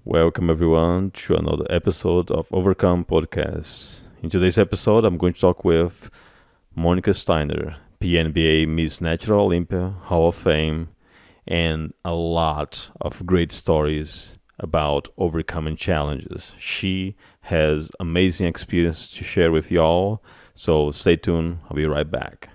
Welcome everyone to another episode of Overcome Podcast. In today's episode, I'm going to talk with Monica Steiner, PNBA Ms Natural Olympia, Hall of Fame, and a lot of great stories about overcoming challenges. She has amazing experience to share with y'all, so stay tuned. I'll be right back.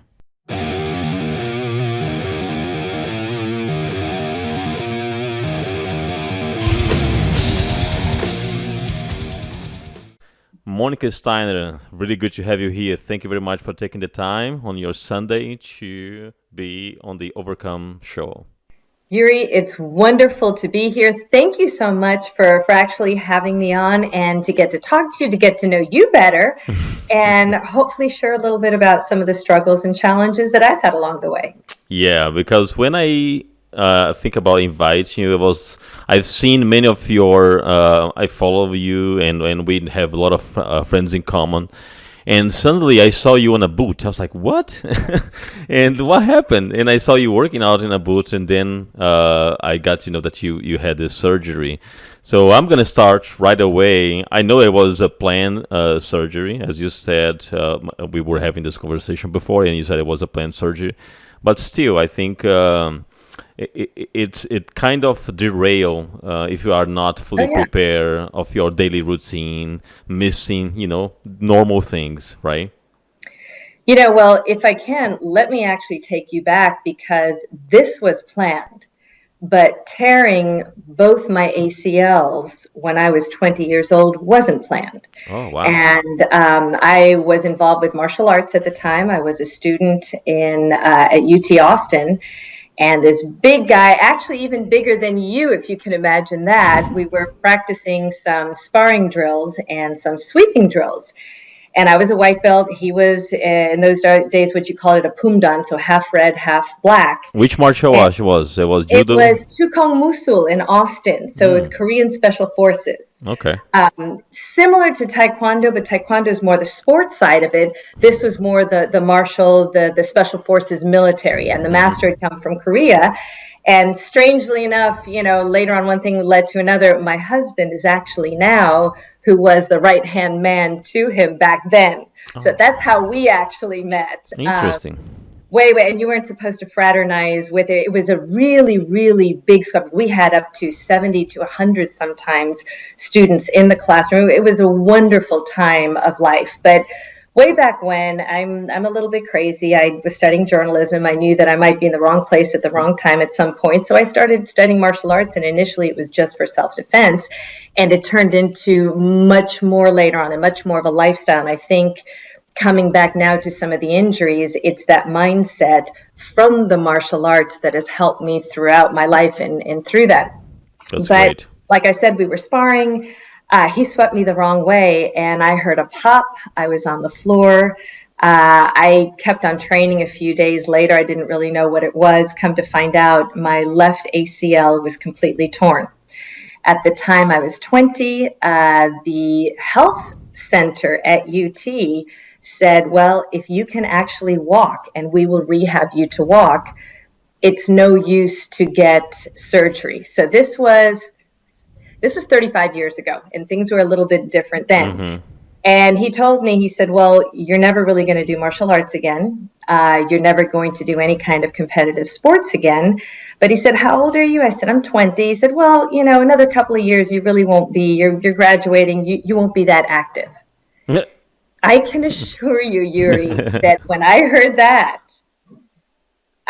Monica Steiner, really good to have you here. Thank you very much for taking the time on your Sunday to be on the Overcome show. Yuri, it's wonderful to be here. Thank you so much for actually having me on and to get to talk to you, to get to know you better, and hopefully share a little bit about some of the struggles and challenges that I've had along the way. Yeah, because when I think about inviting you, I've seen many of your I follow you and we have a lot of friends in common. And suddenly I saw you on a boot. I was like, what? And what happened? And I saw you working out in a boot, and then I got to know that you had this surgery. So I'm going to start right away. I know it was a planned surgery. As you said, we were having this conversation before, and you said it was a planned surgery. But still, I think it kind of derail if you are not fully prepared of your daily routine, missing normal things, right? Well, if I can, let me actually take you back, because this was planned, but tearing both my ACLs when I was 20 years old wasn't planned. Oh, wow. And I was involved with martial arts at the time. I was a student at UT Austin. And this big guy, actually even bigger than you, if you can imagine that, we were practicing some sparring drills and some sweeping drills. And I was a white belt. He was, in those days, what you call it, a pumdan, so half red, half black. Which martial art was? It was judo? It was Tukong Musul in Austin. So it was Korean Special Forces. Okay. Similar to Taekwondo, but Taekwondo is more the sports side of it. This was more the martial, the Special Forces military. And the master had come from Korea. And strangely enough, later on, one thing led to another. My husband is actually now who was the right-hand man to him back then. Oh. So that's how we actually met. Interesting. Way, and you weren't supposed to fraternize with it. It was a really, really big school. We had up to 70 to 100 sometimes students in the classroom. It was a wonderful time of life. But way back when, I'm a little bit crazy. I was studying journalism. I knew that I might be in the wrong place at the wrong time at some point. So I started studying martial arts, and initially it was just for self-defense. And it turned into much more later on, and much more of a lifestyle. And I think coming back now to some of the injuries, it's that mindset from the martial arts that has helped me throughout my life and through that. That's great. Like I said, we were sparring. He swept me the wrong way, and I heard a pop. I was on the floor. I kept on training. A few days later, I didn't really know what it was. Come to find out, my left ACL was completely torn. At the time I was 20, the health center at UT said, well, if you can actually walk and we will rehab you to walk, it's no use to get surgery. So this was 35 years ago, and things were a little bit different then. Mm-hmm. And he told me, he said, well, you're never really going to do martial arts again. You're never going to do any kind of competitive sports again. But he said, how old are you? I said, I'm 20. He said, well, another couple of years, you really won't be. You're graduating. You won't be that active. I can assure you, Yuri, that when I heard that,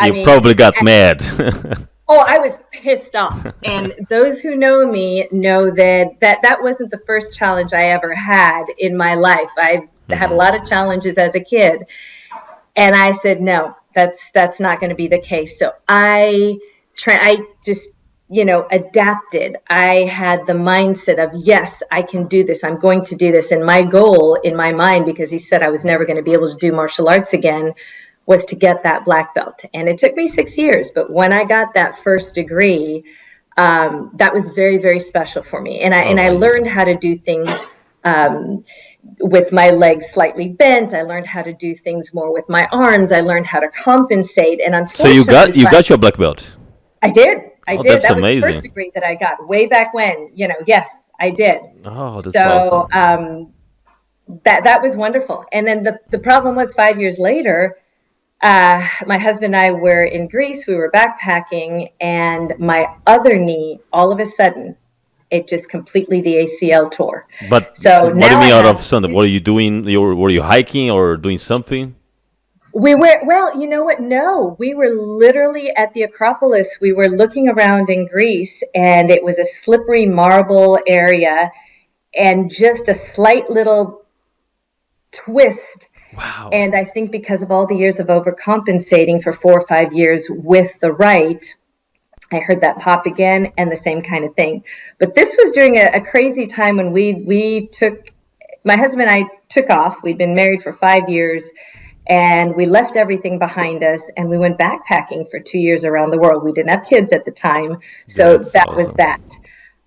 you probably got mad. Oh, I was pissed off. And those who know me know that wasn't the first challenge I ever had in my life. I had a lot of challenges as a kid. And I said, no, that's not going to be the case. So I just, adapted. I had the mindset of, yes, I can do this. I'm going to do this. And my goal in my mind, because he said I was never going to be able to do martial arts again, was to get that black belt. And it took me 6 years. But when I got that first degree, that was very, very special for me. And I learned how to do things with my legs slightly bent. I learned how to do things more with my arms. I learned how to compensate. And unfortunately, so you got your black belt. I did. I Oh, did. that's That was the first amazing. degree that I got way back when, yes, I did. Oh, that's So awesome. that was wonderful. And then the problem was 5 years later, my husband and I were in Greece, we were backpacking, and my other knee, all of a sudden, it just completely the ACL tore. But So what do you now I mean out have of Sunday? What are you doing? Were you hiking or doing something? we were, well, you know what? No, we were literally at the Acropolis. We were looking around in Greece, and it was a slippery marble area, and just a slight little twist. Wow. And I think because of all the years of overcompensating for 4 or 5 years with the right, I heard that pop again and the same kind of thing. But this was during a crazy time when we took, my husband and I took off. We'd been married for 5 years, and we left everything behind us, and we went backpacking for 2 years around the world. We didn't have kids at the time, so That's that was awesome.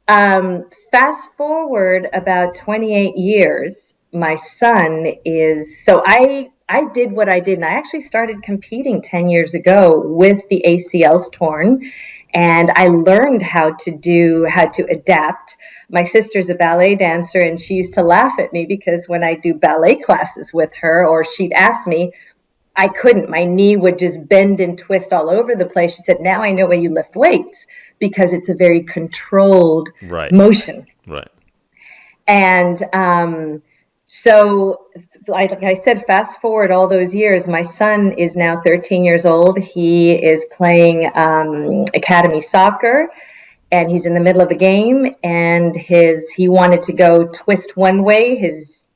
that. Fast forward about 28 years, my son is, so I did what I did, and I actually started competing 10 years ago with the ACLs torn, and I learned how to adapt. My sister's a ballet dancer, and she used to laugh at me because when I do ballet classes with her, or she'd ask me, I couldn't. My knee would just bend and twist all over the place. She said, now I know why you lift weights, because it's a very controlled Right. motion. Right. And so, like I said, fast forward all those years, my son is now 13 years old. He is playing academy soccer, and he's in the middle of a game, and he wanted to go twist one way. His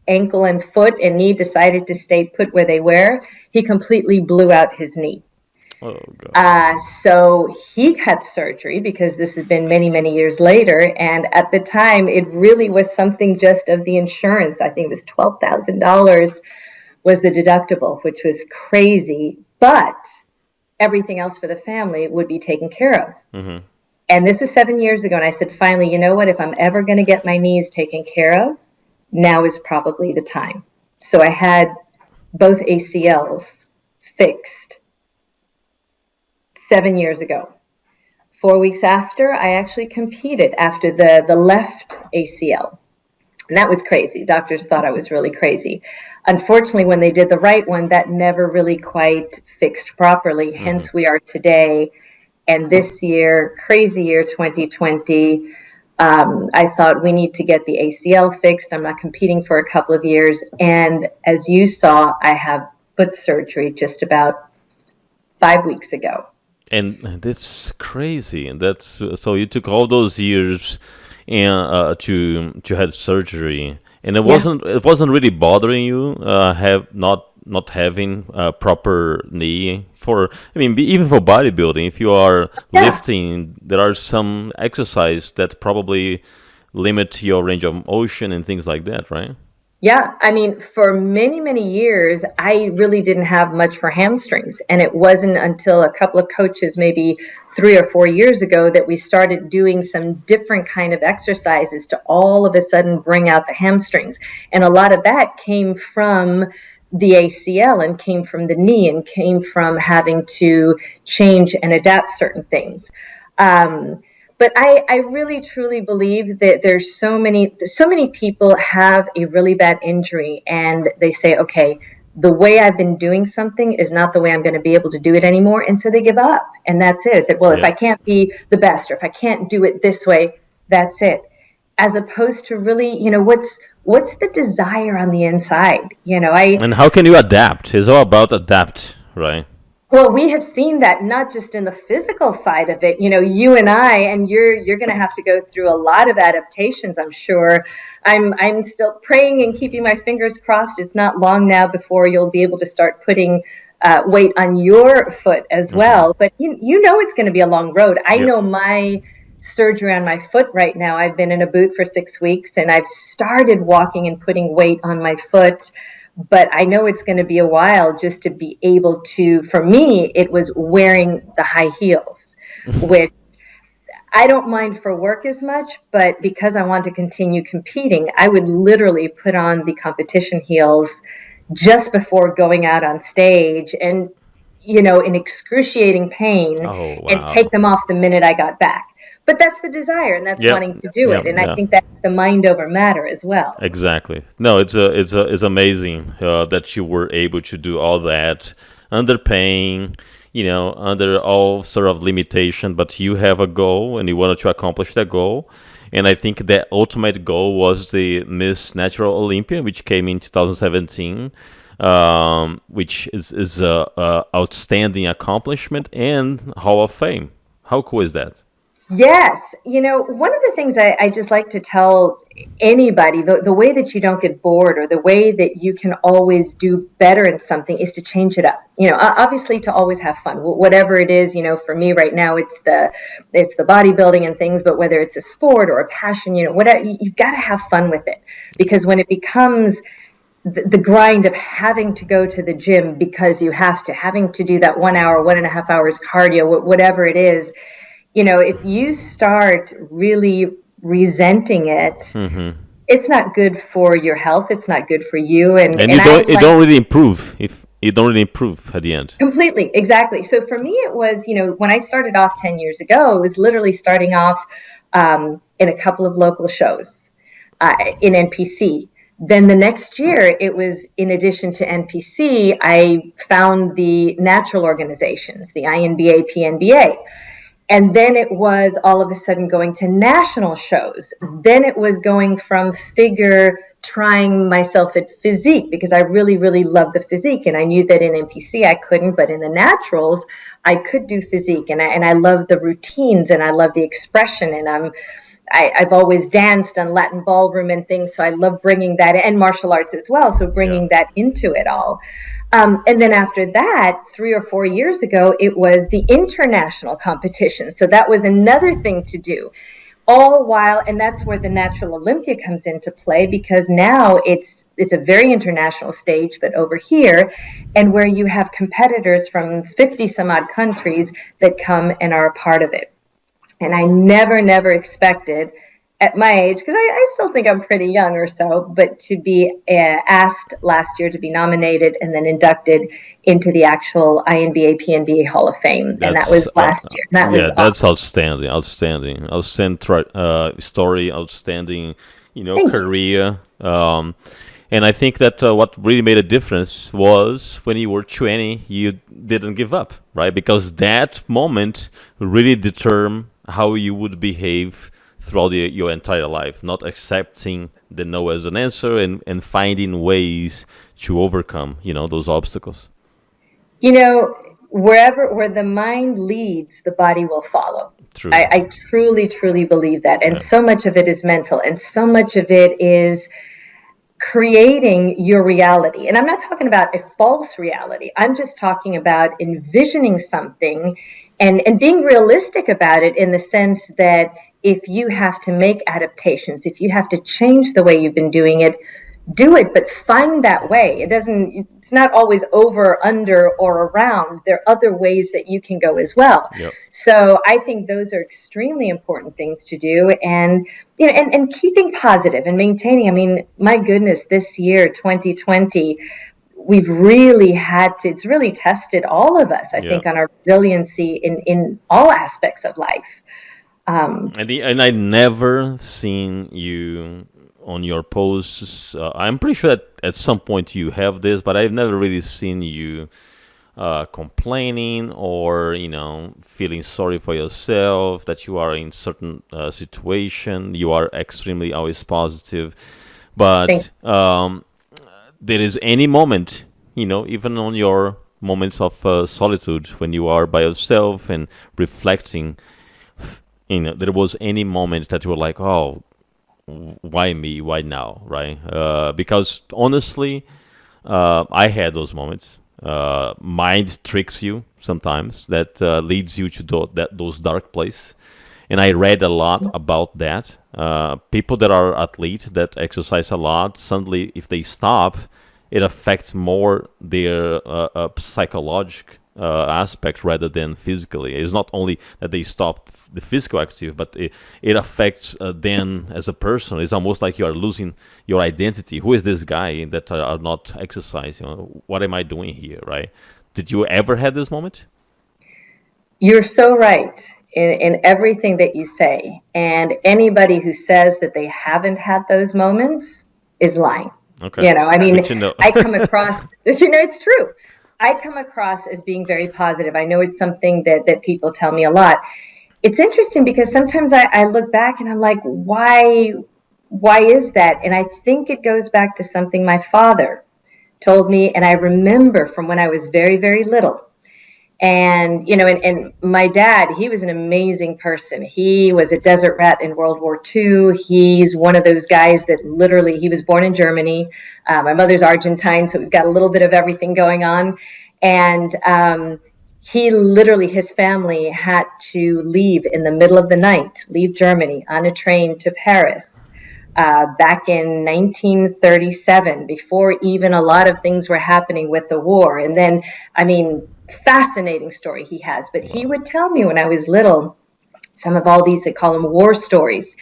ankle and foot and knee decided to stay put where they were. He completely blew out his knee. Oh God. So he had surgery, because this has been many, many years later. And at the time, it really was something just of the insurance. I think it was $12,000 was the deductible, which was crazy. But everything else for the family would be taken care of. Mm-hmm. And this was 7 years ago. And I said, finally, you know what? If I'm ever going to get my knees taken care of, now is probably the time. So I had both ACLs fixed 7 years ago. 4 weeks after, I actually competed after the left ACL. And that was crazy. Doctors thought I was really crazy. Unfortunately, when they did the right one, that never really quite fixed properly. Mm-hmm. Hence, we are today. And this year, crazy year 2020, I thought we need to get the ACL fixed. I'm not competing for a couple of years. And as you saw, I have foot surgery just about 5 weeks ago. And that's crazy. And that's so you took all those years and to have surgery, and Yeah. it wasn't really bothering you have not having a proper knee for, I mean, even for bodybuilding. If you are Yeah. lifting, there are some exercise that probably limit your range of motion and things like that, right? Yeah, I mean, for many, many years, I really didn't have much for hamstrings. And it wasn't until a couple of coaches, maybe 3 or 4 years ago, that we started doing some different kind of exercises to all of a sudden bring out the hamstrings. And a lot of that came from the ACL, and came from the knee, and came from having to change and adapt certain things. But I really truly believe that there's so many people have a really bad injury, and they say, okay, the way I've been doing something is not the way I'm going to be able to do it anymore. And so they give up, and that's it. Said, well, if Yeah. I can't be the best, or if I can't do it this way, that's it. As opposed to really, what's the desire on the inside? And how can you adapt? It's all about adapt, right? Well, we have seen that not just in the physical side of it. You and I, and you're going to have to go through a lot of adaptations, I'm sure. I'm still praying and keeping my fingers crossed. It's not long now before you'll be able to start putting weight on your foot as well. But it's going to be a long road. I Yep. know my surgery on my foot right now. I've been in a boot for 6 weeks, and I've started walking and putting weight on my foot. But I know it's going to be a while just to be able to, for me, it was wearing the high heels, which I don't mind for work as much, but because I want to continue competing, I would literally put on the competition heels just before going out on stage. And in excruciating pain Oh and wow. take them off the minute I got back. But that's the desire, and that's Yep. wanting to do Yep. it. And I Yeah. think that's the mind over matter as well. Exactly. No, it's amazing that you were able to do all that under pain, under all sort of limitation, but you have a goal and you wanted to accomplish that goal. And I think the ultimate goal was the Miss Natural Olympia, which came in 2017, which is a outstanding accomplishment and Hall of Fame. How cool is that? Yes. One of the things I just like to tell anybody, the way that you don't get bored or the way that you can always do better in something is to change it up. Obviously to always have fun, whatever it is. For me right now, it's the bodybuilding and things, but whether it's a sport or a passion, whatever, you've got to have fun with it, because when it becomes the grind of having to go to the gym because you have to, having to do that 1 hour, 1.5 hours cardio, whatever it is, if you start really resenting it, it's not good for your health. It's not good for you. And And I you like don't really improve if you don't really improve at the end. completely, exactly. So for me, it was, when I started off 10 years ago, it was literally starting off in a couple of local shows in NPC. Then the next year, it was in addition to NPC, I found the natural organizations, the INBA, PNBA. And then it was all of a sudden going to national shows. Then it was going from figure, trying myself at physique, because I really, really loved the physique. And I knew that in NPC I couldn't, but in the naturals, I could do physique. And I love the routines and I love the expression. And I've always danced on Latin ballroom and things, so I love bringing that, and martial arts as well, so bringing that into it all. And then after that, 3 or 4 years ago, it was the international competition. So that was another thing to do. All while, and that's where the Natural Olympia comes into play, because now it's a very international stage, but over here, and where you have competitors from 50 some odd countries that come and are a part of it. And I never expected at my age, because I still think I'm pretty young or so, but to be asked last year to be nominated and then inducted into the actual INBA PNBA Hall of Fame. And that was last year. That was That's awesome. outstanding story, outstanding, Thank you. career. And I think that what really made a difference was when you were 20, you didn't give up, right? Because that moment really determined how you would behave throughout your entire life, not accepting the no as an answer and finding ways to overcome, those obstacles. Where the mind leads, the body will follow. True. I truly believe that. And Yeah. so much of it is mental, and so much of it is creating your reality. And I'm not talking about a false reality. I'm just talking about envisioning something and being realistic about it, in the sense that if you have to make adaptations, if you have to change the way you've been doing it, do it, but find that way. It's not always over, under, or around. There are other ways that you can go as well. Yep. So I think those are extremely important things to do, and and keeping positive and maintaining. I mean, my goodness, this year 2020, we've really had to, it's really tested all of us, I think, on our resiliency in all aspects of life. And I never seen you on your posts. I'm pretty sure that at some point you have this, but I've never really seen you complaining or feeling sorry for yourself that you are in certain situation. You are extremely always positive, but there is any moment, even on your moments of solitude when you are by yourself and reflecting, there was any moment that you were like, oh, why me? Why now? Right? Because honestly, I had those moments. Mind tricks you sometimes. That leads you to those dark places. And I read a lot about that. People that are athletes that exercise a lot, suddenly if they stop, it affects more their psychological aspect rather than physically. It's not only that they stop the physical activity, but it affects them as a person. It's almost like you are losing your identity. Who is this guy that are not exercising? What am I doing here, right? Did you ever had this moment? You're so right in everything that you say. And anybody who says that they haven't had those moments is lying. Okay. I mean, Good to know. I come across, it's true. I come across as being very positive. I know it's something that people tell me a lot. It's interesting because sometimes I look back and I'm like, why is that? And I think it goes back to something my father told me. And I remember from when I was very, very little. And, and my dad, he was an amazing person. He was a desert rat in World War II. He's one of those guys that literally, he was born in Germany. My mother's Argentine, so we've got a little bit of everything going on. And he literally, his family had to leave in the middle of the night, leave Germany on a train to Paris. Back in 1937, before even a lot of things were happening with the war. And then, fascinating story he has, but he would tell me when I was little, some of all these, they call them war stories.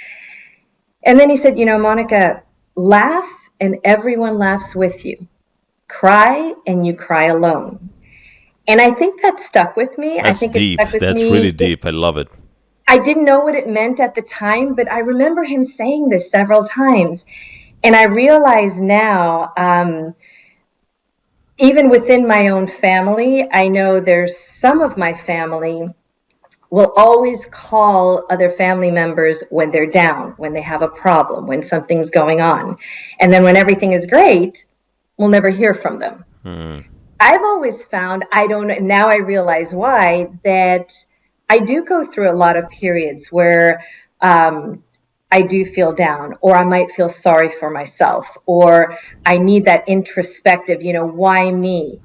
And then he said, Monica, laugh and everyone laughs with you. Cry and you cry alone. And I think that stuck with me. That's I think deep. It stuck with That's me. really deep. I love it. I didn't know what it meant at the time, but I remember him saying this several times. And I realize now, even within my own family, I know there's some of my family will always call other family members when they're down, when they have a problem, when something's going on. And then when everything is great, we'll never hear from them. I've always found, now I realize why, that I do go through a lot of periods where I do feel down, or I might feel sorry for myself, or I need that introspective, why me?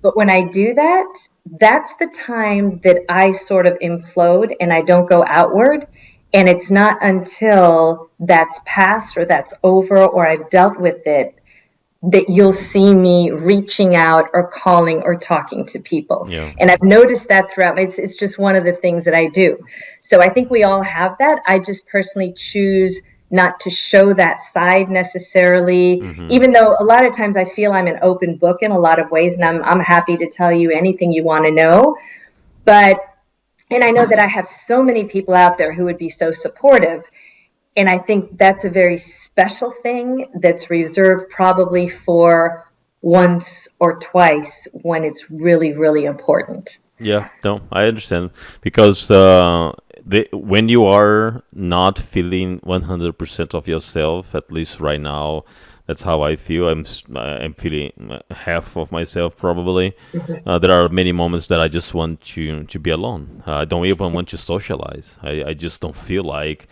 But when I do that, that's the time that I sort of implode and I don't go outward. And it's not until that's past or that's over or I've dealt with it that you'll see me reaching out or calling or talking to people. Yeah. And I've noticed that throughout. It's just one of the things that I do. So I think we all have that. I just personally choose not to show that side necessarily, even though a lot of times I feel I'm an open book in a lot of ways, and I'm happy to tell you anything you want to know. And I know that I have so many people out there who would be so supportive. And I think that's a very special thing that's reserved probably for once or twice when it's really, really important. Yeah, no, I understand. Because when you are not feeling 100% of yourself, at least right now, that's how I feel. I'm feeling half of myself probably. There are many moments that I just want to be alone. I don't even want to socialize. I just don't feel like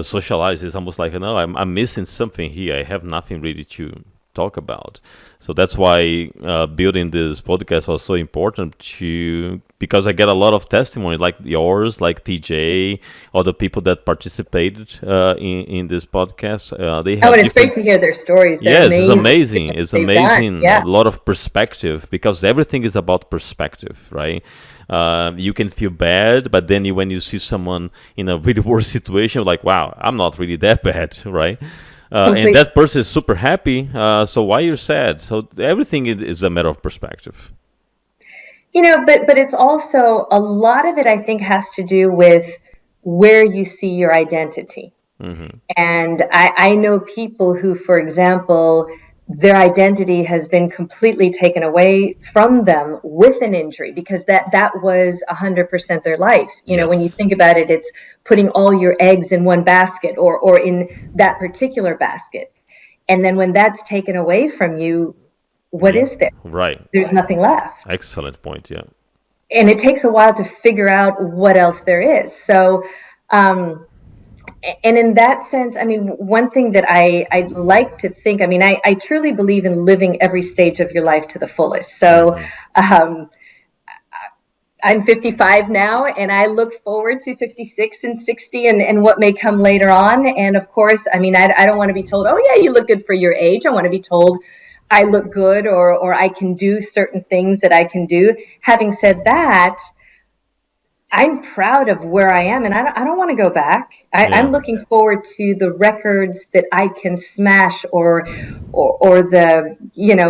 socialize. Is almost like, no, I'm missing something here. I have nothing really to talk about. So that's why building this podcast was so important because I get a lot of testimony like yours, like TJ, other people that participated in this podcast. They have and it's great to hear their stories. They're yes, it's amazing. It's amazing. Yeah. A lot of perspective, because everything is about perspective, right? You can feel bad, but then when you see someone in a really worse situation, like, wow, I'm not really that bad, right? And that person is super happy. So why you're sad? So everything is a matter of perspective. But it's also, a lot of it, I think, has to do with where you see your identity. And I know people who, for example, their identity has been completely taken away from them with an injury, because that was 100% their life. When you think about it, it's putting all your eggs in one basket or in that particular basket. And then when that's taken away from you, what is there? Right. There's nothing left. Excellent point, yeah. And it takes a while to figure out what else there is. So, and in that sense, one thing that I like to think, I truly believe in living every stage of your life to the fullest. So I'm 55 now, and I look forward to 56 and 60 and what may come later on. And of course, I don't want to be told, oh yeah, you look good for your age. I want to be told I look good or I can do certain things that I can do. Having said that, I'm proud of where I am, and I don't want to go back. I'm Yeah. looking forward to the records that I can smash, or the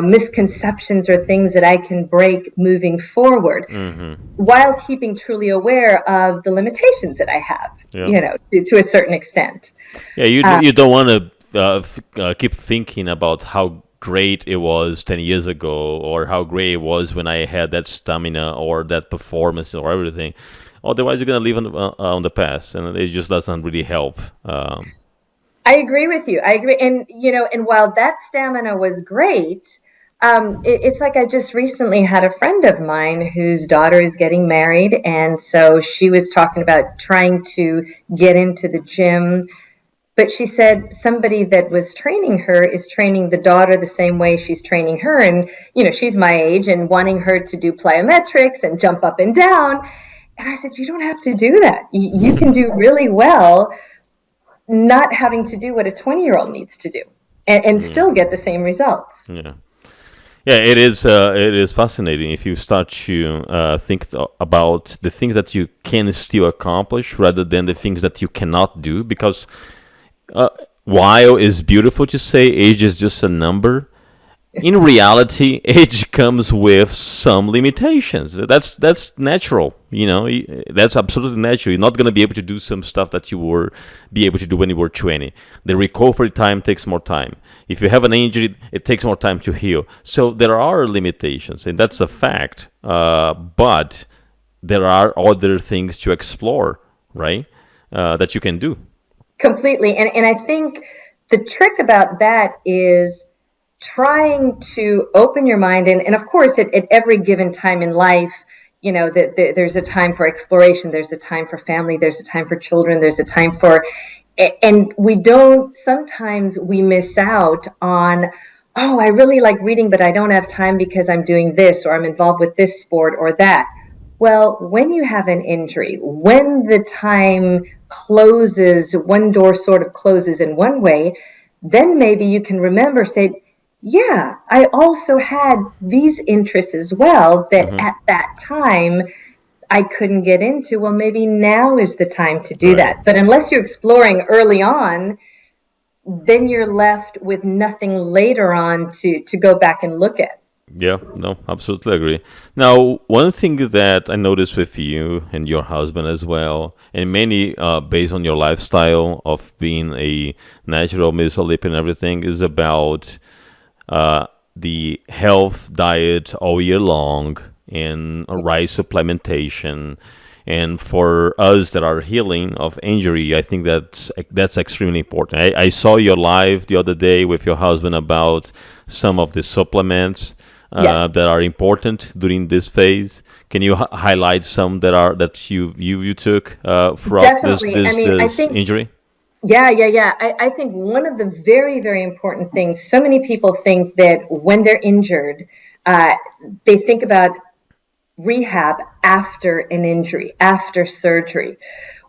misconceptions or things that I can break moving forward, Mm-hmm. while keeping truly aware of the limitations that I have, Yeah. to a certain extent. Yeah. You don't want to keep thinking about how great it was 10 years ago, or how great it was when I had that stamina or that performance or everything. Otherwise, you're gonna live on the past, and it just doesn't really help. I agree with you. I agree. And, and while that stamina was great, it's like I just recently had a friend of mine whose daughter is getting married. And so she was talking about trying to get into the gym. But she said somebody that was training her is training the daughter the same way she's training her. And, she's my age and wanting her to do plyometrics and jump up and down. And I said, you don't have to do that. You can do really well not having to do what a 20-year-old needs to do, and still get the same results. Yeah. Yeah, it is. It is fascinating if you start to think about the things that you can still accomplish rather than the things that you cannot do. Because while it's beautiful to say age is just a number, in reality, age comes with some limitations. That's natural, That's absolutely natural. You're not going to be able to do some stuff that you were be able to do when you were 20. The recovery time takes more time. If you have an injury, it takes more time to heal. So there are limitations, and that's a fact. But there are other things to explore, right? That you can do. Completely. And I think the trick about that is trying to open your mind, and of course at every given time in life, that there's a time for exploration, there's a time for family, there's a time for children, there's a time for, and sometimes we miss out on, oh, I really like reading, but I don't have time because I'm doing this, or I'm involved with this sport or that. Well, when you have an injury, when the time closes, one door sort of closes in one way, then maybe you can remember, say, yeah, I also had these interests as well that Hmm. at that time I couldn't get into. Well, maybe now is the time to do Right. that. But unless you're exploring early on, then you're left with nothing later on to go back and look at. Yeah, no, absolutely agree. Now, one thing that I noticed with you and your husband as well, and many based on your lifestyle of being a natural Miss Olympia and everything, is about the health diet all year long and right supplementation. And for us that are healing of injury, I think that's extremely important. I saw your live the other day with your husband about some of the supplements Yes. that are important during this phase. Can you highlight some that you took throughout this Definitely. I this mean, I this think, injury? yeah. I think one of the very, very important things, so many people think that when they're injured, uh, they think about rehab after an injury, after surgery.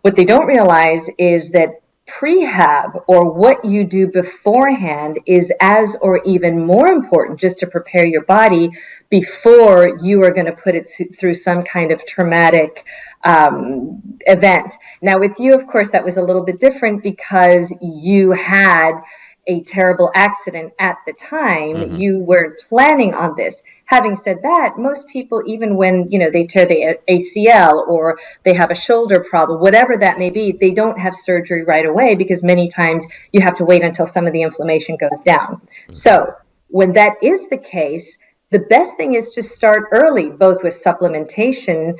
What they don't realize is that prehab, or what you do beforehand, is as or even more important, just to prepare your body before you are going to put it through some kind of traumatic event. Now, with you, of course, that was a little bit different because you had a terrible accident at the time. Hmm. You weren't planning on this. Having said that, most people, even when they tear the ACL or they have a shoulder problem, whatever that may be, they don't have surgery right away, because many times you have to wait until some of the inflammation goes down. So when that is the case, the best thing is to start early, both with supplementation.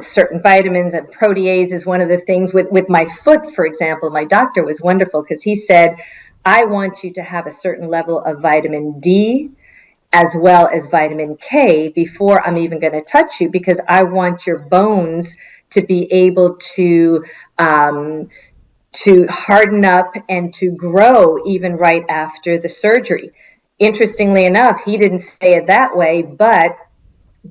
Certain vitamins and protease is one of the things. With my foot, for example, my doctor was wonderful because he said, I want you to have a certain level of vitamin D as well as vitamin K before I'm even going to touch you, because I want your bones to be able to harden up and to grow even right after the surgery. Interestingly enough, he didn't say it that way, but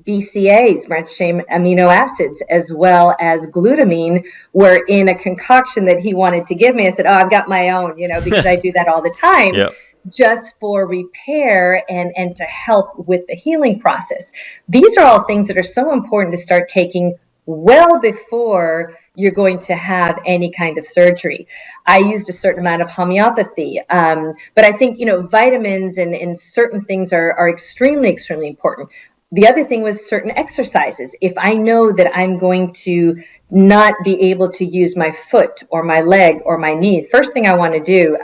BCAs, branched chain amino acids, as well as glutamine, were in a concoction that he wanted to give me. I said, oh, I've got my own, because I do that all the time, Yeah. just for repair and to help with the healing process. These are all things that are so important to start taking well before you're going to have any kind of surgery. I used a certain amount of homeopathy, but I think, vitamins and certain things are extremely, extremely important. The other thing was certain exercises. If I know that I'm going to not be able to use my foot or my leg or my knee, first thing I want to do,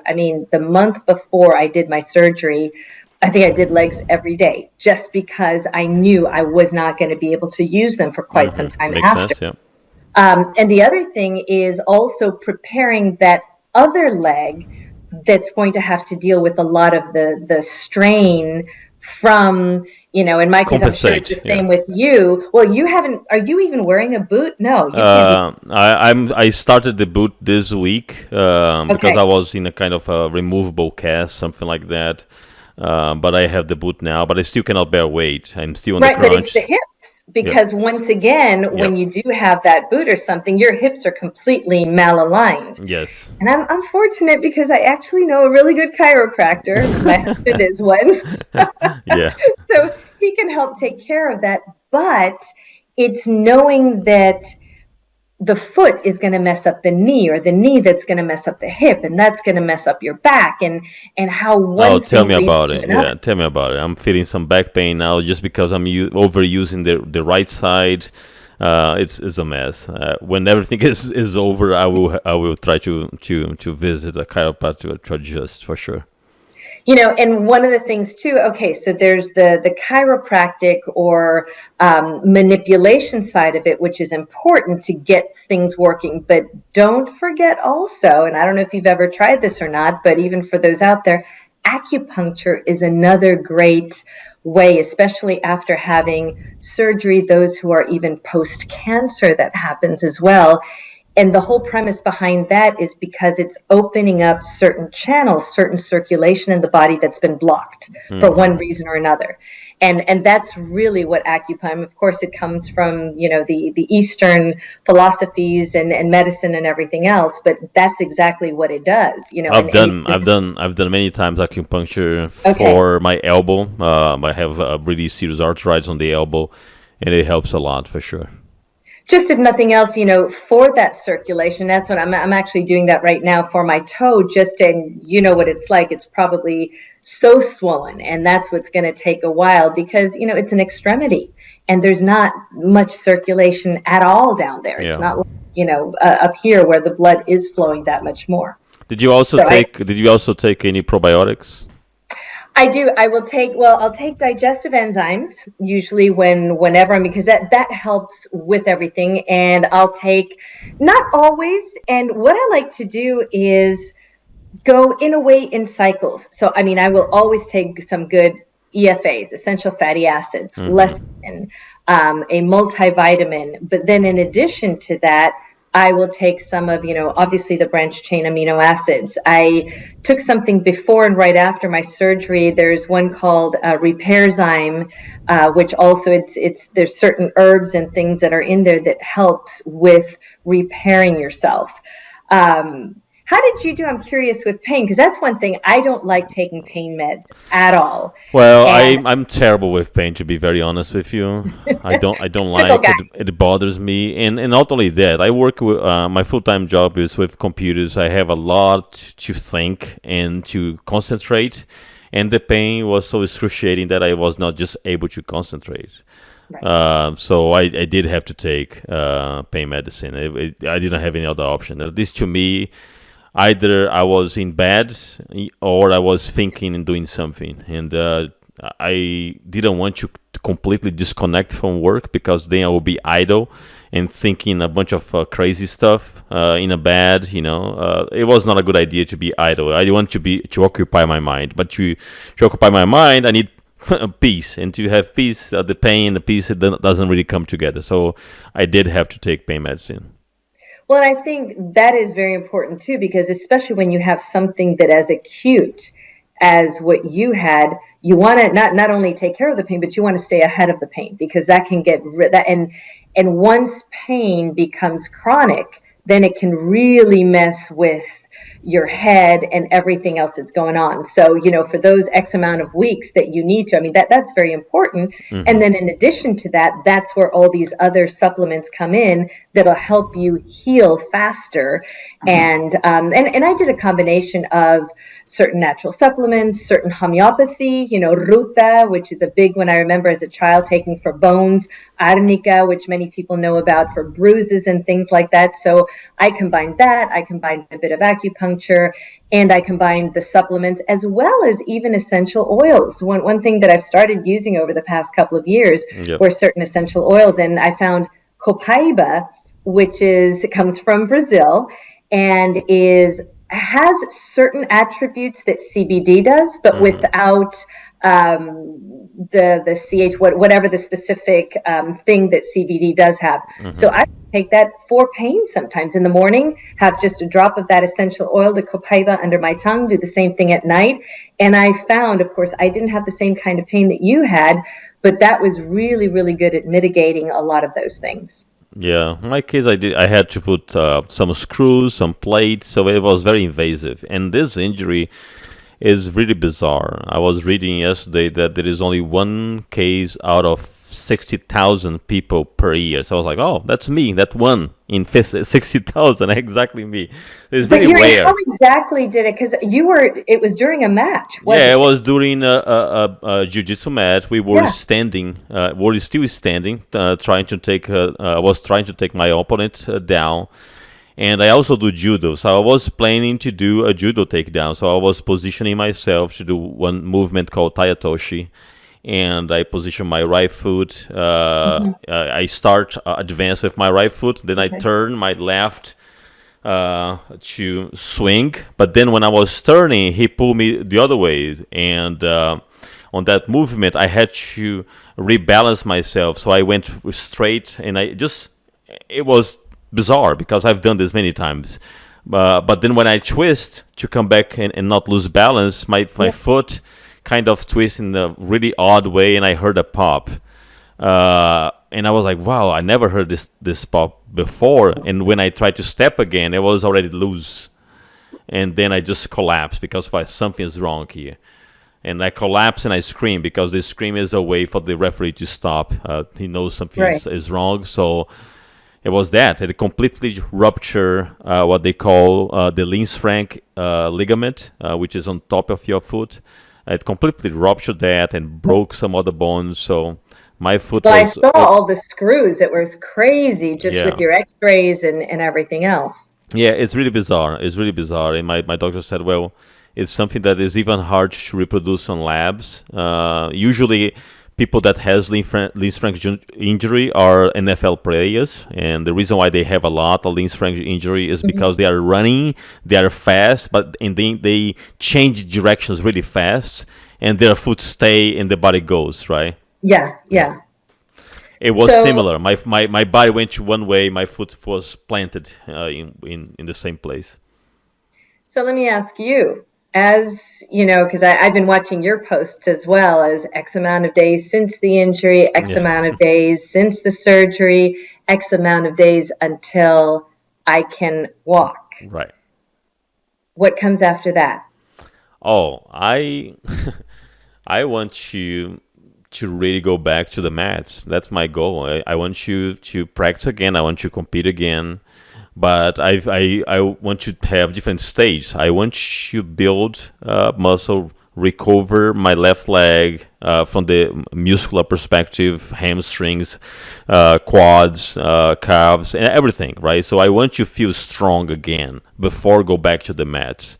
the month before I did my surgery, I think I did legs every day just because I knew I was not going to be able to use them for quite some time Makes after. sense, yeah. And the other thing is also preparing that other leg that's going to have to deal with a lot of the strain from, in my case, I'm sure it's the same with you. Well, are you even wearing a boot? No, you can't. I started the boot this week because I was in a kind of a removable cast, something like that. But I have the boot now, but I still cannot bear weight. I'm still on the crunch. Right, but it's the hips, because once again, when you do have that boot or something, your hips are completely malaligned. Yes. And I'm fortunate because I actually know a really good chiropractor. My husband is one. Yeah. So he can help take care of that. But it's knowing that the foot is going to mess up the knee, or the knee that's going to mess up the hip, and that's going to mess up your back, and how one tell me thing leads about to it. another. Yeah, tell me about it. I'm feeling some back pain now just because I'm overusing the right side. It's a mess. When everything is over, I will try to visit a chiropractor to adjust for sure. And one of the things too, okay, so there's the chiropractic or manipulation side of it, which is important to get things working. But don't forget also, and I don't know if you've ever tried this or not, but even for those out there, acupuncture is another great way, especially after having surgery, those who are even post-cancer, that happens as well. And the whole premise behind that is because it's opening up certain channels, certain circulation in the body that's been blocked for one reason or another. And that's really what acupuncture, of course, it comes from, the Eastern philosophies and medicine and everything else, but that's exactly what it does. I've done many times acupuncture for my elbow. I have really serious arthritis on the elbow, and it helps a lot for sure. Just if nothing else, for that circulation, that's what I'm actually doing that right now for my toe, and what it's like. It's probably so swollen, and that's what's going to take a while because, it's an extremity and there's not much circulation at all down there. It's not like, up here where the blood is flowing that much more. Did you also take any probiotics? I do. I'll take digestive enzymes usually whenever, because that helps with everything. And I'll take, not always. And what I like to do is go in a way in cycles. So, I will always take some good EFAs, essential fatty acids, lecithin, a multivitamin. But then in addition to that, I will take some of, obviously the branched chain amino acids. I took something before and right after my surgery. There's one called Repairzyme, which also there's certain herbs and things that are in there that helps with repairing yourself. How did you do? I'm curious with pain, because that's one thing. I don't like taking pain meds at all. Well, I'm terrible with pain, to be very honest with you. I don't like it. It bothers me, and not only that. I work with my full-time job is with computers. I have a lot to think and to concentrate, and the pain was so excruciating that I was not just able to concentrate. Right. So I did have to take pain medicine. I didn't have any other option. At least to me. Either I was in bed or I was thinking and doing something. And I didn't want to completely disconnect from work because then I would be idle and thinking a bunch of crazy stuff in a bed. It was not a good idea to be idle. I want to occupy my mind. But to occupy my mind, I need peace. And to have peace, the pain and the peace, it doesn't really come together. So I did have to take pain medicine. Well, and I think that is very important too, because especially when you have something that as acute as what you had, you want to not only take care of the pain, but you want to stay ahead of the pain, because that can get that. And once pain becomes chronic, then it can really mess with, your head and everything else that's going on. So, for those X amount of weeks that you need to, I mean, that's very important. And then in addition to that, that's where all these other supplements come in that'll help you heal faster. And I did a combination of certain natural supplements, certain homeopathy, ruta, which is a big one I remember as a child taking for bones, arnica, which many people know about for bruises and things like that. So I combined that. I combined a bit of acupuncture, and I combined the supplements as well as even essential oils. One thing that I've started using over the past couple of years were certain essential oils, and I found copaiba, which comes from Brazil and has certain attributes that CBD does, but without the CH, whatever the specific thing that CBD does have. So I take that for pain sometimes in the morning, have just a drop of that essential oil, the copaiba, under my tongue, do the same thing at night. And I found, of course, I didn't have the same kind of pain that you had, but that was really, really good at mitigating a lot of those things. Yeah, in my case, I had to put some screws, some plates, so it was very invasive. And this injury is really bizarre. I was reading yesterday that there is only one case out of 60,000 people per year. So I was like, oh, that's me. That one in 60,000, exactly me. It's But very Yuri, rare. how exactly did it? Because it was during a match, wasn't Yeah, it it? was during a jiu-jitsu match. We were standing, we're still standing, trying to take. I was trying to take my opponent down, and I also do judo. So I was planning to do a judo takedown. So I was positioning myself to do one movement called tayatoshi, and I position my right foot. I start advance with my right foot, then I turn my left to swing, but then when I was turning, he pulled me the other way, and on that movement, I had to rebalance myself. So I went straight, and it was bizarre because I've done this many times. But then when I twist to come back and not lose balance, my foot kind of twist in a really odd way, and I heard a pop. And I was like, wow, I never heard this pop before. And when I tried to step again, it was already loose. And then I just collapsed because something is wrong here. And I collapse and I scream because the scream is a way for the referee to stop. He knows something is wrong. So it was that. It completely ruptured what they call the Linz-Frank ligament, which is on top of your foot. It completely ruptured that and broke some other bones. So my foot Well, I was... saw all the screws. It was crazy just with your x-rays and everything else. Yeah, it's really bizarre. It's really bizarre. And my doctor said, well, it's something that is even hard to reproduce on labs. Usually, people that has Linz-Frank injury are NFL players, and the reason why they have a lot of Linz-Frank injury is because they are running, they are fast, and they change directions really fast, and their foot stay and the body goes, right? Yeah. It was similar. My body went to one way, my foot was planted in the same place. So let me ask you, as you know, because I've been watching your posts as well, as X amount of days since the injury, X amount of days since the surgery, X amount of days until I can walk. Right. What comes after that? Oh, I want you to really go back to the mats. That's my goal. I want you to practice again. I want you to compete again. But I want to have different stages. I want to build muscle, recover my left leg from the muscular perspective, hamstrings, quads, calves, and everything, right? So I want you to feel strong again before go back to the mats.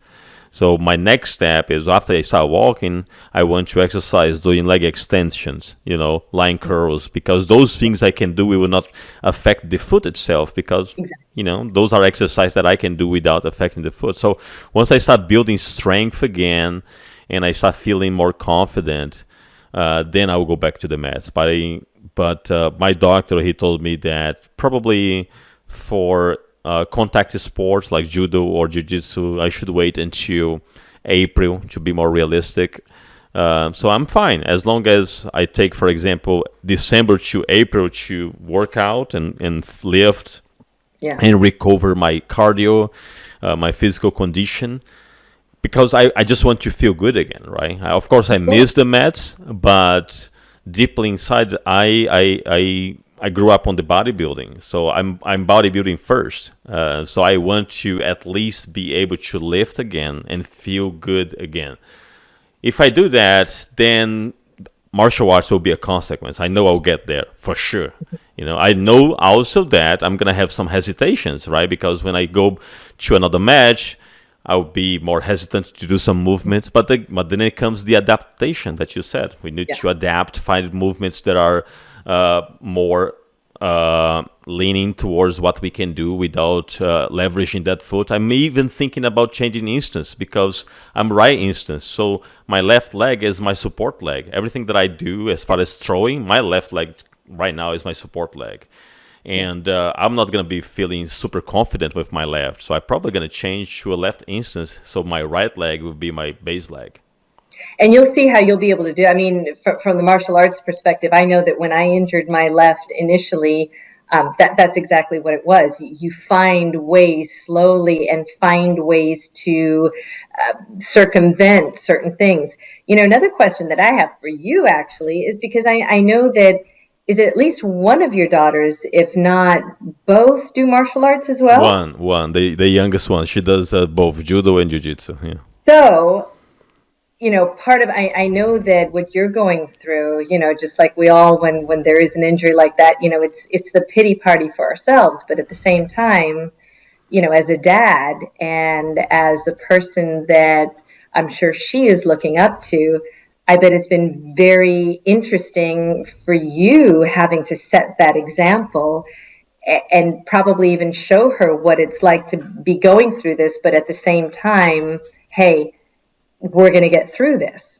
So my next step is after I start walking, I want to exercise doing leg extensions, line curls, because those things I can do, it will not affect the foot itself because, those are exercises that I can do without affecting the foot. So once I start building strength again and I start feeling more confident, then I will go back to the mats. But my doctor, he told me that probably for contact sports like judo or jiu-jitsu, I should wait until April to be more realistic. So I'm fine as long as I take, for example, December to April to work out and lift and recover my cardio. my physical condition, because I just want to feel good again, right? Of course, I miss the mats, but deeply inside, I grew up on the bodybuilding, so I'm bodybuilding first. So I want to at least be able to lift again and feel good again. If I do that, then martial arts will be a consequence. I know I'll get there for sure. I know also that I'm gonna have some hesitations, right? Because when I go to another match, I'll be more hesitant to do some movements. But then it comes the adaptation that you said. We need to adapt, find movements that are more leaning towards what we can do without leveraging that foot. I'm even thinking about changing instance because I'm right instance. So my left leg is my support leg. Everything that I do as far as throwing, my left leg right now is my support leg. And I'm not going to be feeling super confident with my left. So I'm probably going to change to a left instance. So my right leg will be my base leg. And you'll see how you'll be able to do. I mean, from the martial arts perspective, I know that when I injured my left initially, that's exactly what it was. You find ways slowly and find ways to circumvent certain things. Another question that I have for you actually is because I know that, is it at least one of your daughters, if not both, do martial arts as well? One, the youngest one. She does both judo and jiu-jitsu. Yeah. So, part of, I know that what you're going through, just like we all, when there is an injury like that, it's the pity party for ourselves. But at the same time, as a dad and as a person that I'm sure she is looking up to, I bet it's been very interesting for you having to set that example and probably even show her what it's like to be going through this. But at the same time, hey, we're going to get through this.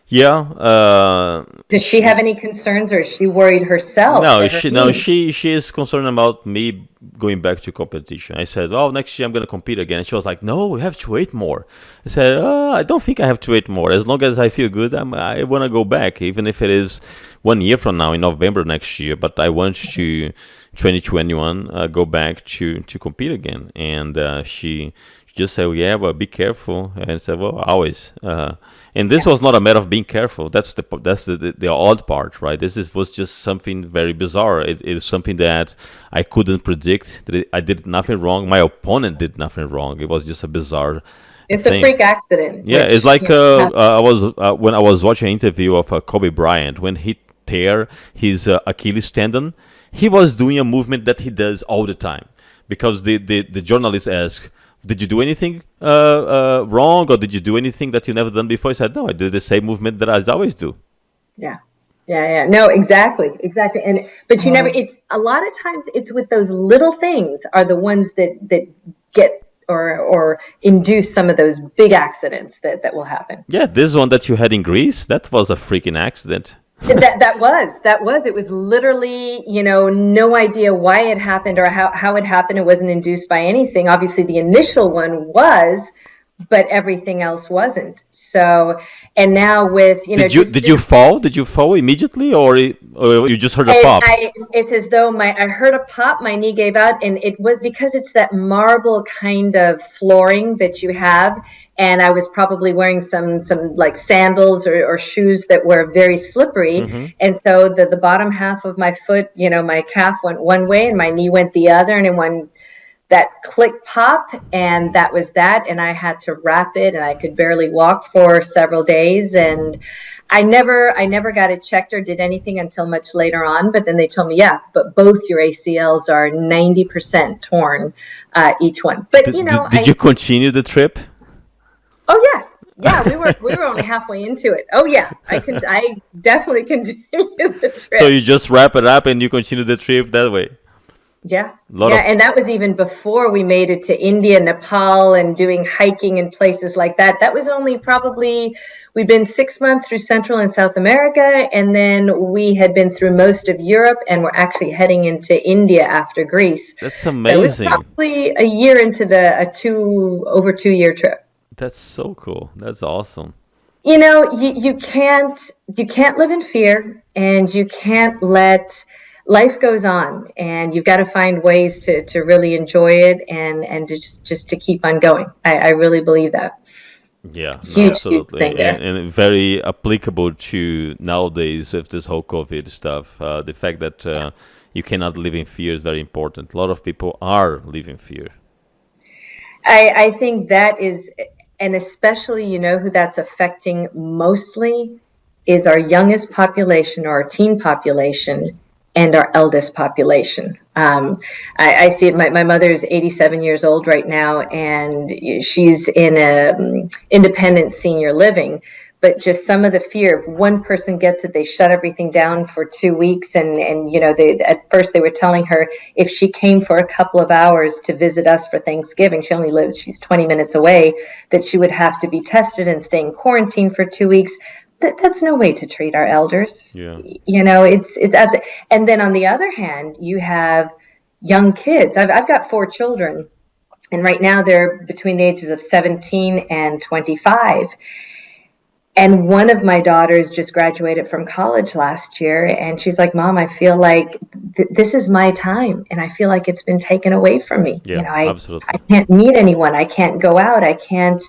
Yeah. Does she have any concerns, or is she worried herself? She is concerned about me going back to competition. I said, "Oh, next year I'm going to compete again." And she was like, "No, we have to wait more." I said, "I don't think I have to wait more. As long as I feel good, I want to go back, even if it is 1 year from now in November next year. But I want to 2021 go back to compete again." And she just said, "Yeah, but be careful." And I said, "Well, always." And this was not a matter of being careful. That's the odd part, right? Was just something very bizarre. It is something that I couldn't predict. I did nothing wrong. My opponent did nothing wrong. It was just a bizarre. It's a freak accident. Yeah, it's like I was when I was watching an interview of Kobe Bryant when he tear his Achilles tendon. He was doing a movement that he does all the time because the journalist asked, "Did you do anything wrong, or did you do anything that you never done before?" I said, "No, I did the same movement that I always do." Yeah. No, exactly. But you never. It's a lot of times it's with those little things are the ones that get or induce some of those big accidents that will happen. Yeah, this one that you had in Greece, that was a freaking accident. That was it was literally, no idea why it happened or how it happened. It wasn't induced by anything. Obviously the initial one was, but everything else wasn't. So, and now with, did you fall? Did you fall immediately, or you just heard a pop? It's as though I heard a pop, my knee gave out, and it was because it's that marble kind of flooring that you have. And I was probably wearing some like sandals or shoes that were very slippery. Mm-hmm. And so the bottom half of my foot, my calf went one way and my knee went the other, and it went that click pop, and that was that. And I had to wrap it, and I could barely walk for several days. And I never got it checked or did anything until much later on. But then they told me, yeah, but both your ACLs are 90% torn, each one. But did you continue the trip? Oh yeah, we were only halfway into it. Oh yeah, I definitely continued the trip. So you just wrap it up and you continue the trip that way. Yeah, and that was even before we made it to India, Nepal, and doing hiking in places like that. That was only probably, we'd been 6 months through Central and South America, and then we had been through most of Europe, and we're actually heading into India after Greece. That's amazing. So it was probably a year into over 2 year trip. That's so cool. That's awesome. You can't live in fear, and you can't let life goes on, and you've got to find ways to really enjoy it and to just to keep on going. I really believe that. Yeah, no, Huge absolutely, thing there. and very applicable to nowadays with this whole COVID stuff. The fact that you cannot live in fear is very important. A lot of people are living fear. I think that is, and especially, who that's affecting mostly is our youngest population, or our teen population, and our eldest population. I see it. My mother is 87 years old right now, and she's in a independent senior living. But just some of the fear, if one person gets it, they shut everything down for 2 weeks. And they, at first they were telling her if she came for a couple of hours to visit us for Thanksgiving, she's 20 minutes away, that she would have to be tested and stay in quarantine for 2 weeks. That's no way to treat our elders. Yeah. It's absolutely. And then on the other hand, you have young kids. I've got 4 children, and right now they're between the ages of 17 and 25. And one of my daughters just graduated from college last year, and she's like, "Mom, I feel like this is my time, and I feel like it's been taken away from me. Yeah, I absolutely. can't meet anyone. I can't go out. I can't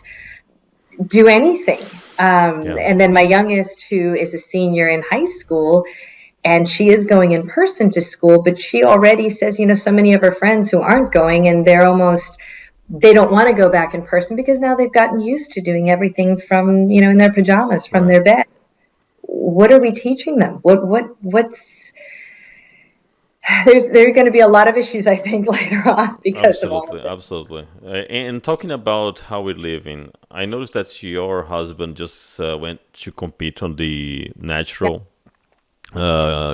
do anything." Yeah. And then my youngest, who is a senior in high school, and she is going in person to school, but she already says, so many of her friends who aren't going, and they don't want to go back in person because now they've gotten used to doing everything from, in their pajamas from their bed. What are we teaching them? What's there are going to be a lot of issues, I think, later on because of all of it. Absolutely. And talking about how we're living, I noticed that your husband just went to compete on the natural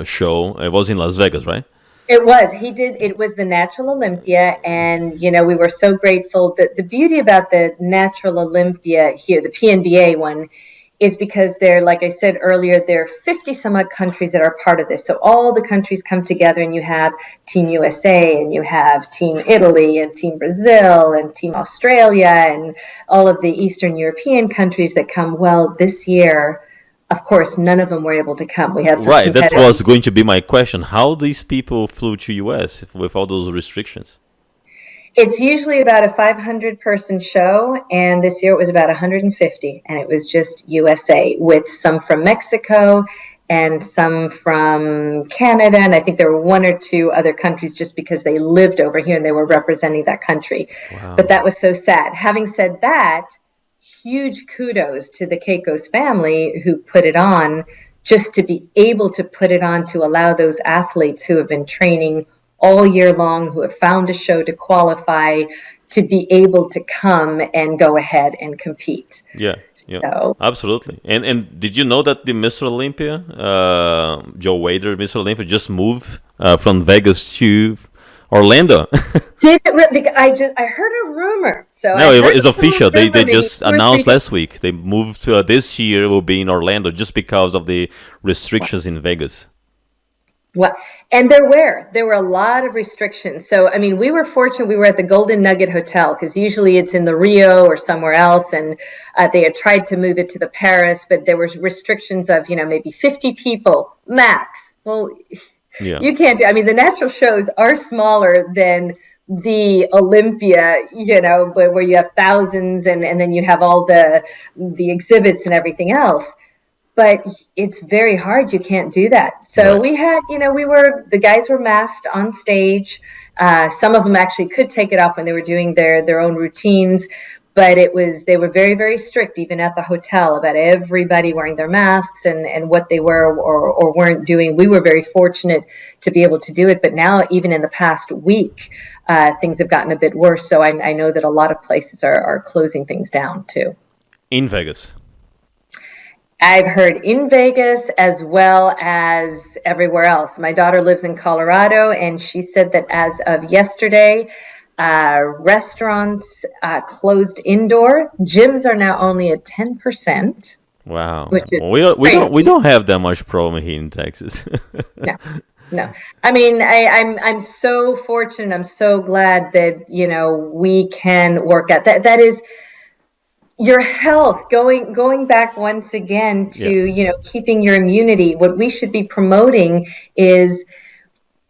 show. It was in Las Vegas, right? It was. He did. It was the Natural Olympia, and we were so grateful. The beauty about the Natural Olympia here, the PNBA one, is because like I said earlier, there are 50 some odd countries that are part of this. So all the countries come together, and you have Team USA, and you have Team Italy, and Team Brazil, and Team Australia, and all of the Eastern European countries that come. Well, this year, of course, none of them were able to come. We had some Right, that was going to be my question. How these people flew to US with all those restrictions? It's usually about a 500-person show, and this year it was about 150, and it was just USA, with some from Mexico and some from Canada, and I think there were 1 or 2 other countries just because they lived over here and they were representing that country. Wow. But that was so sad. Having said that, huge kudos to the Keiko's family who put it on, just to be able to put it on to allow those athletes who have been training all year long, who have found a show to qualify, to be able to come and go ahead and compete. Yeah, absolutely. And did you know that the Mr. Olympia, Joe Wader, Mr. Olympia, just moved from Vegas to Orlando? Did it? I heard a rumor. So no, it's official. They just announced last week. They moved this year will be in Orlando just because of the restrictions in Vegas. Well, and there were a lot of restrictions. So, I mean, we were fortunate. We were at the Golden Nugget Hotel, because usually it's in the Rio or somewhere else. And they had tried to move it to the Paris, but there was restrictions of, maybe 50 people max. Well, yeah. You can't do, I mean, the natural shows are smaller than the Olympia, where you have thousands and then you have all the exhibits and everything else. But it's very hard. You can't do that. So Right. we had, the guys were masked on stage. Some of them actually could take it off when they were doing their own routines. But they were very, very strict, even at the hotel, about everybody wearing their masks and what they were or weren't doing. We were very fortunate to be able to do it. But now, even in the past week, things have gotten a bit worse. So I know that a lot of places are closing things down, too. In Vegas. I've heard in Vegas as well as everywhere else. My daughter lives in Colorado, and she said that as of yesterday, restaurants closed indoor. Gyms are now only at 10%. Wow. Which is We don't have that much problem here in Texas. No. I mean, I'm so fortunate. I'm so glad that we can work at that. That is your health, going back once again to keeping your immunity. What we should be promoting is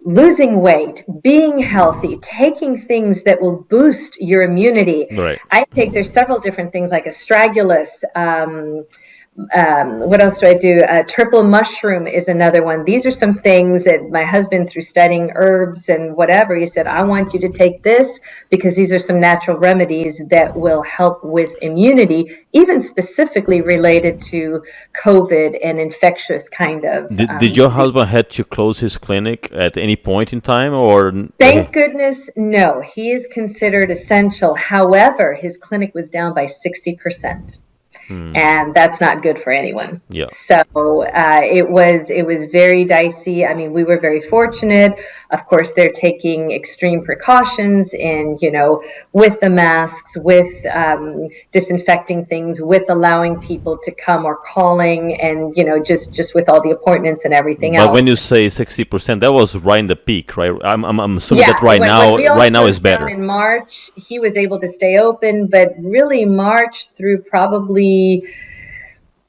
losing weight, being healthy, taking things that will boost your immunity. Right. There's several different things like astragalus. What else do I do? Triple mushroom is another one. These are some things that my husband, through studying herbs and whatever, he said, I want you to take this because these are some natural remedies that will help with immunity, even specifically related to COVID and infectious kind of. Did your husband had to close his clinic at any point in time, or? Thank goodness, no. He is considered essential. However, his clinic was down by 60%. And that's not good for anyone. Yeah. So it was very dicey. I mean, we were very fortunate. Of course, they're taking extreme precautions in, with the masks, with disinfecting things, with allowing people to come or calling, and just with all the appointments and everything else. But when you say 60%, that was right in the peak, right? I'm assuming that right now is better. In March, he was able to stay open, but really March through probably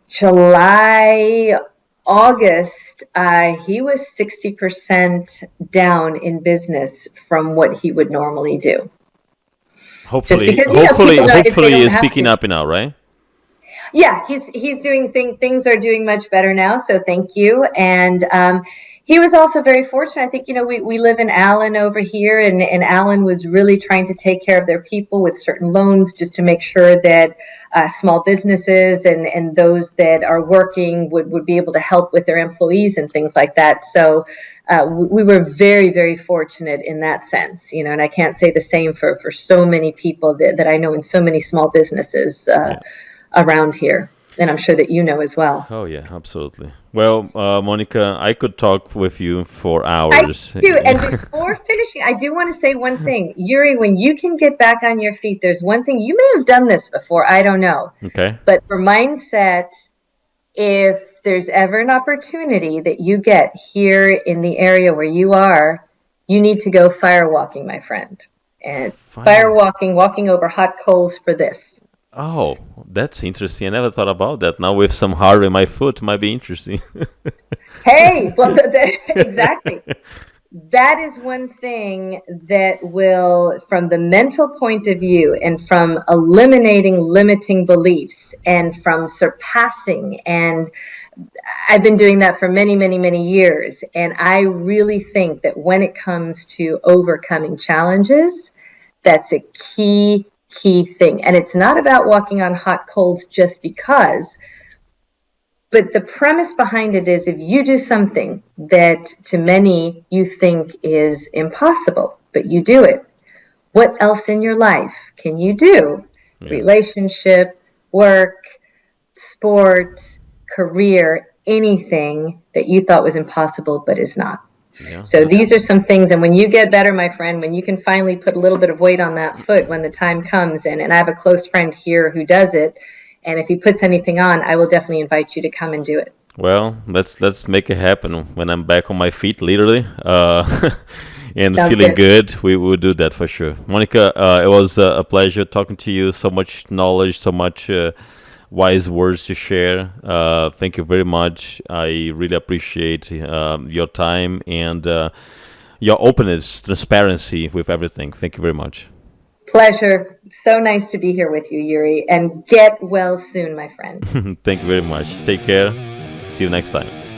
July, August, he was 60% down in business from what he would normally do. Hopefully, he is picking up now, right? Yeah, he's doing things are doing much better now. So thank you. And he was also very fortunate. I think, we live in Allen over here, and Allen was really trying to take care of their people with certain loans just to make sure that small businesses and those that are working would be able to help with their employees and things like that. So we were very, very fortunate in that sense, and I can't say the same for so many people that I know in so many small businesses around here. And I'm sure that as well. Oh, yeah, absolutely. Well, Monica, I could talk with you for hours. I do. And before finishing, I do want to say one thing. Yuri, when you can get back on your feet, there's one thing. You may have done this before. I don't know. Okay. But for mindset, if there's ever an opportunity that you get here in the area where you are, you need to go fire walking, my friend. And fire walking, walking over hot coals for this. Oh, that's interesting. I never thought about that. Now with some hardware in my foot might be interesting. Hey, well, exactly. That is one thing that will, from the mental point of view and from eliminating limiting beliefs and from surpassing, and I've been doing that for many, many, many years. And I really think that when it comes to overcoming challenges, that's a key thing. And it's not about walking on hot coals just because, but the premise behind it is if you do something that to many you think is impossible, but you do it, what else in your life can you do? Yeah. Relationship, work, sport, career, anything that you thought was impossible but is not. Yeah. So these are some things, and when you get better, my friend, when you can finally put a little bit of weight on that foot when the time comes, and I have a close friend here who does it, and if he puts anything on, I will definitely invite you to come and do it. Well, let's make it happen when I'm back on my feet, literally, and sounds feeling good. We will do that for sure. Monica, it was a pleasure talking to you. So much knowledge, so much wise words to share. Thank you very much. I really appreciate your time and your openness, transparency with everything. Thank you very much. Pleasure. So nice to be here with you, Yuri. And get well soon, my friend. Thank you very much. Take care. See you next time.